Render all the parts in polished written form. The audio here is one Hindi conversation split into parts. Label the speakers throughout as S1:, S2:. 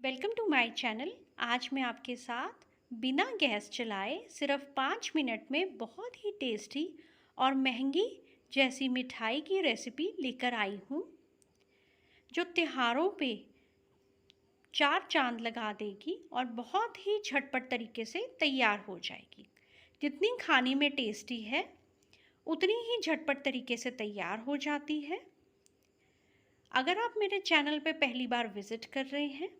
S1: Welcome to my channel. आज मैं आपके साथ बिना गैस चलाए सिर्फ 5 मिनट में बहुत ही टेस्टी और महंगी जैसी मिठाई की रेसिपी लेकर आई हूँ, जो त्योहारों पे चार चांद लगा देगी और बहुत ही झटपट तरीके से तैयार हो जाएगी। जितनी खाने में टेस्टी है उतनी ही झटपट तरीके से तैयार हो जाती है। अगर आप मेरे चैनल पे पहली बार विज़िट कर रहे हैं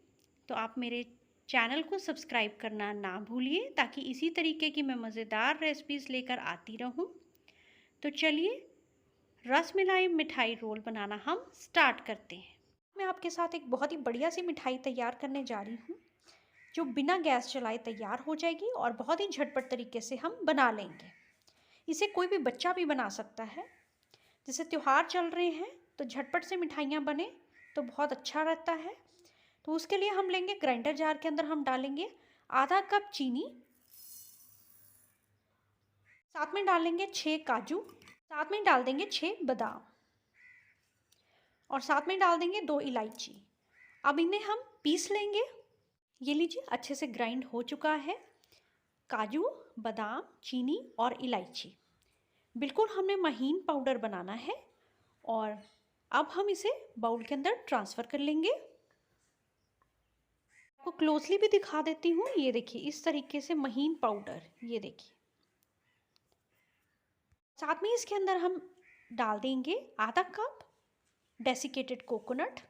S1: तो आप मेरे चैनल को सब्सक्राइब करना ना भूलिए, ताकि इसी तरीके की मैं मज़ेदार रेसिपीज़ लेकर आती रहूं। तो चलिए रसमलाई मिठाई रोल बनाना हम स्टार्ट करते हैं। मैं आपके साथ एक बहुत ही बढ़िया सी मिठाई तैयार करने जा रही हूँ, जो बिना गैस चलाए तैयार हो जाएगी और बहुत ही झटपट तरीके से हम बना लेंगे। इसे कोई भी बच्चा भी बना सकता है। जैसे त्योहार चल रहे हैं तो झटपट से मिठाइयाँ बने तो बहुत अच्छा रहता है। तो उसके लिए हम लेंगे ग्राइंडर जार के अंदर हम डालेंगे आधा कप चीनी, साथ में डालेंगे 6 काजू, साथ में डाल देंगे 6 बादाम और साथ में डाल देंगे 2 इलायची। अब इन्हें हम पीस लेंगे। ये लीजिए अच्छे से ग्राइंड हो चुका है। काजू, बादाम, चीनी और इलायची बिल्कुल हमने महीन पाउडर बनाना है। और अब हम इसे बाउल के अंदर ट्रांसफ़र कर लेंगे। आपको क्लोजली भी दिखा देती हूँ। ये देखिए इस तरीके से महीन पाउडर, ये देखिए। साथ में इसके अंदर हम डाल देंगे आधा कप डेसिकेटेड कोकोनट।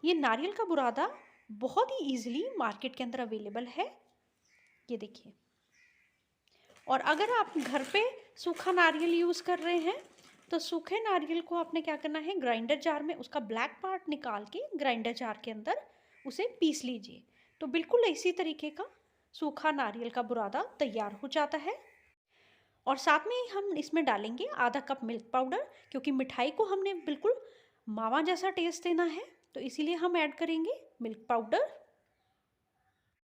S1: ये नारियल का बुरादा बहुत ही इजीली मार्केट के अंदर अवेलेबल है, ये देखिए। और अगर आप घर पे सूखा नारियल यूज़ कर रहे हैं तो सूखे नारियल को आपने क्या करना है, ग्राइंडर जार में उसका ब्लैक पार्ट निकाल के ग्राइंडर जार के अंदर उसे पीस लीजिए। तो बिल्कुल इसी तरीके का सूखा नारियल का बुरादा तैयार हो जाता है। और साथ में हम इसमें डालेंगे आधा कप मिल्क पाउडर, क्योंकि मिठाई को हमने बिल्कुल मावा जैसा टेस्ट देना है, तो इसीलिए हम ऐड करेंगे मिल्क पाउडर।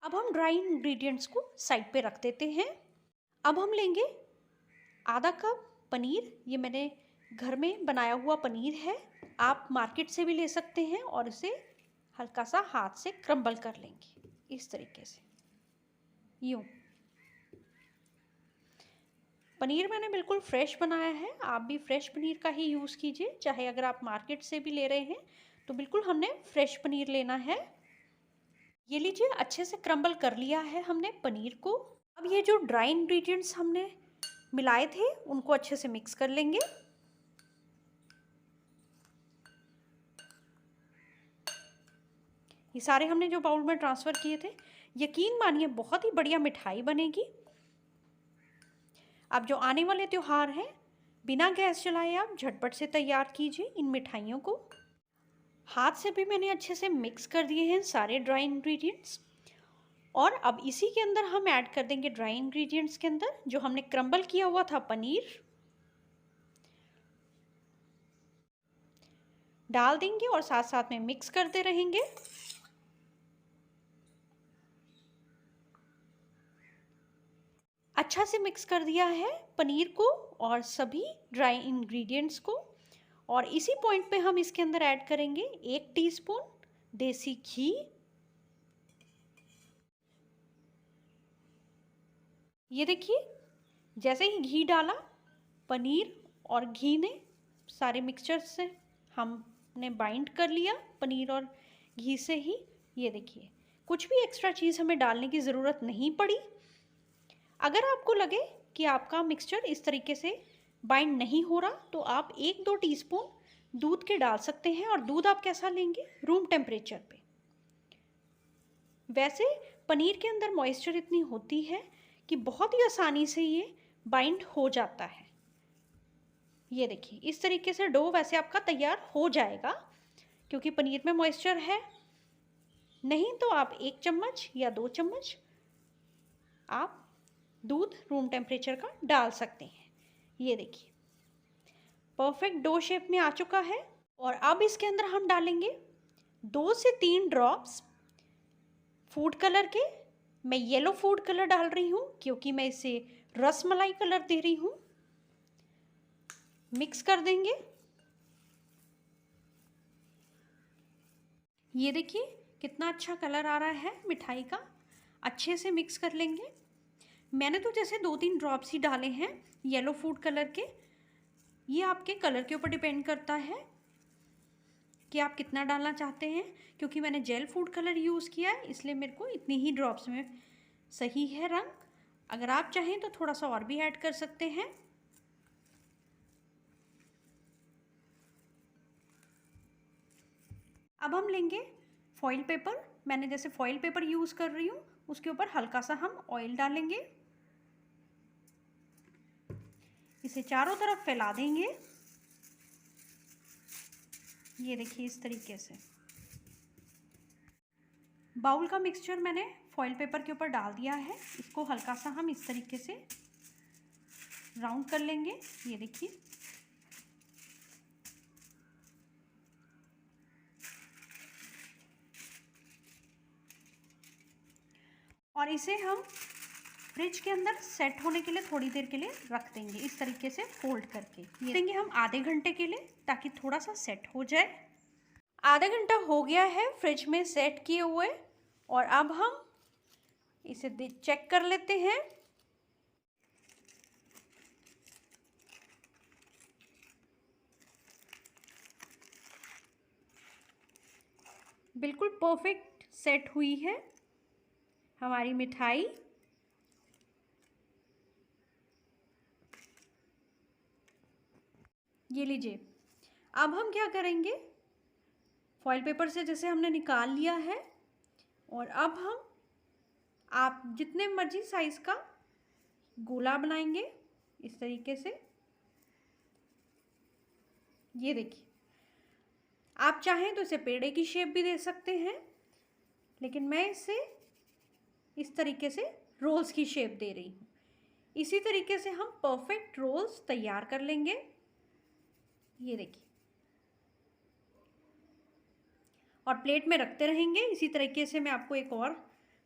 S1: अब हम ड्राई इंग्रेडिएंट्स को साइड पे रख देते हैं। अब हम लेंगे आधा कप पनीर। ये मैंने घर में बनाया हुआ पनीर है, आप मार्केट से भी ले सकते हैं। और इसे हल्का सा हाथ से क्रम्बल कर लेंगे इस तरीके से, यूँ। पनीर मैंने बिल्कुल फ्रेश बनाया है, आप भी फ्रेश पनीर का ही यूज़ कीजिए। चाहे अगर आप मार्केट से भी ले रहे हैं तो बिल्कुल हमने फ्रेश पनीर लेना है। ये लीजिए अच्छे से क्रम्बल कर लिया है हमने पनीर को। अब ये जो ड्राई इंग्रेडिएंट्स हमने मिलाए थे उनको अच्छे से मिक्स कर लेंगे। ये सारे हमने जो बाउल में ट्रांसफ़र किए थे, यकीन मानिए बहुत ही बढ़िया मिठाई बनेगी। अब जो आने वाले त्योहार हैं, बिना गैस जलाए आप झटपट से तैयार कीजिए इन मिठाइयों को। हाथ से भी मैंने अच्छे से मिक्स कर दिए हैं सारे ड्राई इंग्रेडिएंट्स। और अब इसी के अंदर हम ऐड कर देंगे ड्राई इंग्रेडिएंट्स के अंदर जो हमने क्रम्बल किया हुआ था पनीर, डाल देंगे और साथ साथ में मिक्स करते रहेंगे। अच्छा से मिक्स कर दिया है पनीर को और सभी ड्राई इंग्रेडिएंट्स को। और इसी पॉइंट पे हम इसके अंदर ऐड करेंगे 1 टीस्पून देसी घी। ये देखिए जैसे ही घी डाला, पनीर और घी ने सारे मिक्सचर से हमने बाइंड कर लिया, पनीर और घी से ही। ये देखिए कुछ भी एक्स्ट्रा चीज़ हमें डालने की ज़रूरत नहीं पड़ी। अगर आपको लगे कि आपका मिक्सचर इस तरीके से बाइंड नहीं हो रहा तो आप 1-2 टीस्पून दूध के डाल सकते हैं। और दूध आप कैसा लेंगे, रूम टेम्परेचर पे। वैसे पनीर के अंदर मॉइस्चर इतनी होती है कि बहुत ही आसानी से ये बाइंड हो जाता है। ये देखिए इस तरीके से डो वैसे आपका तैयार हो जाएगा, क्योंकि पनीर में मॉइस्चर है। नहीं तो आप 1 चम्मच या 2 चम्मच आप दूध रूम टेम्परेचर का डाल सकते हैं। ये देखिए परफेक्ट डो शेप में आ चुका है। और अब इसके अंदर हम डालेंगे 2 से 3 ड्रॉप्स फूड कलर के। मैं येलो फूड कलर डाल रही हूँ क्योंकि मैं इसे रसमलाई कलर दे रही हूँ। मिक्स कर देंगे। ये देखिए कितना अच्छा कलर आ रहा है मिठाई का। अच्छे से मिक्स कर लेंगे। मैंने तो जैसे 2-3 ड्रॉप्स ही डाले हैं येलो फूड कलर के। ये आपके कलर के ऊपर डिपेंड करता है कि आप कितना डालना चाहते हैं। क्योंकि मैंने जेल फूड कलर यूज़ किया है इसलिए मेरे को इतनी ही ड्रॉप्स में सही है रंग। अगर आप चाहें तो थोड़ा सा और भी ऐड कर सकते हैं। अब हम लेंगे फॉइल पेपर। मैंने जैसे फॉइल पेपर यूज़ कर रही हूँ उसके ऊपर हल्का सा हम ऑयल डालेंगे। इसे चारों तरफ फैला देंगे। ये देखिए इस तरीके से। बाउल का मिक्सचर मैंने फॉइल पेपर के ऊपर डाल दिया है। इसको हल्का सा हम इस तरीके से राउंड कर लेंगे। ये देखिए और इसे हम फ्रिज के अंदर सेट होने के लिए थोड़ी देर के लिए रख देंगे इस तरीके से फोल्ड करके। ये देंगे हम आधे घंटे के लिए ताकि थोड़ा सा सेट हो जाए। आधा घंटा हो गया है फ्रिज में सेट किए हुए और अब हम इसे चेक कर लेते हैं। बिल्कुल परफेक्ट सेट हुई है हमारी मिठाई। ये लीजिए। अब हम क्या करेंगे, फॉइल पेपर से जैसे हमने निकाल लिया है और अब हम आप जितने मर्जी साइज़ का गोला बनाएंगे इस तरीके से। ये देखिए, आप चाहें तो इसे पेड़े की शेप भी दे सकते हैं लेकिन मैं इसे इस तरीके से रोल्स की शेप दे रही हूँ। इसी तरीके से हम परफेक्ट रोल्स तैयार कर लेंगे। ये देखिए और प्लेट में रखते रहेंगे। इसी तरीके से मैं आपको एक और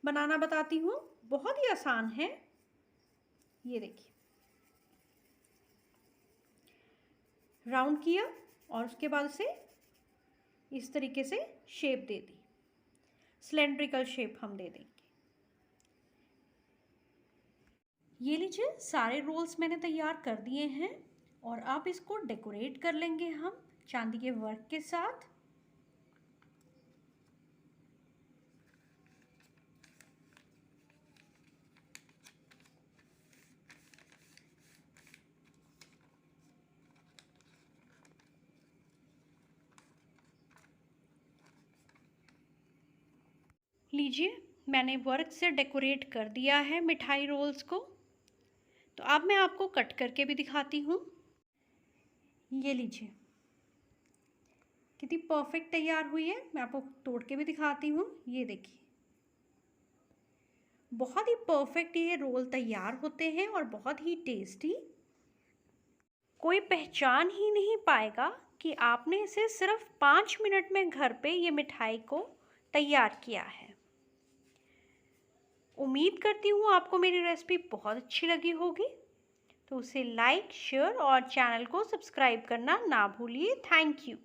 S1: बनाना बताती हूँ, बहुत ही आसान है। ये देखिए राउंड किया और उसके बाद उसे इस तरीके से शेप दे दी, सिलेंड्रिकल शेप हम दे देंगे। ये लीजिए सारे रोल्स मैंने तैयार कर दिए हैं और अब इसको डेकोरेट कर लेंगे हम चांदी के वर्क के साथ। लीजिए मैंने वर्क से डेकोरेट कर दिया है मिठाई रोल्स को। तो अब मैं आपको कट करके भी दिखाती हूँ। ये लीजिए कितनी परफेक्ट तैयार हुई है। मैं आपको तोड़ के भी दिखाती हूँ। ये देखिए बहुत ही परफेक्ट ये रोल तैयार होते हैं और बहुत ही टेस्टी। कोई पहचान ही नहीं पाएगा कि आपने इसे सिर्फ 5 मिनट में घर पे ये मिठाई को तैयार किया है। उम्मीद करती हूँ आपको मेरी रेसिपी बहुत अच्छी लगी होगी। तो उसे लाइक, शेयर और चैनल को सब्सक्राइब करना ना भूलिए। Thank you.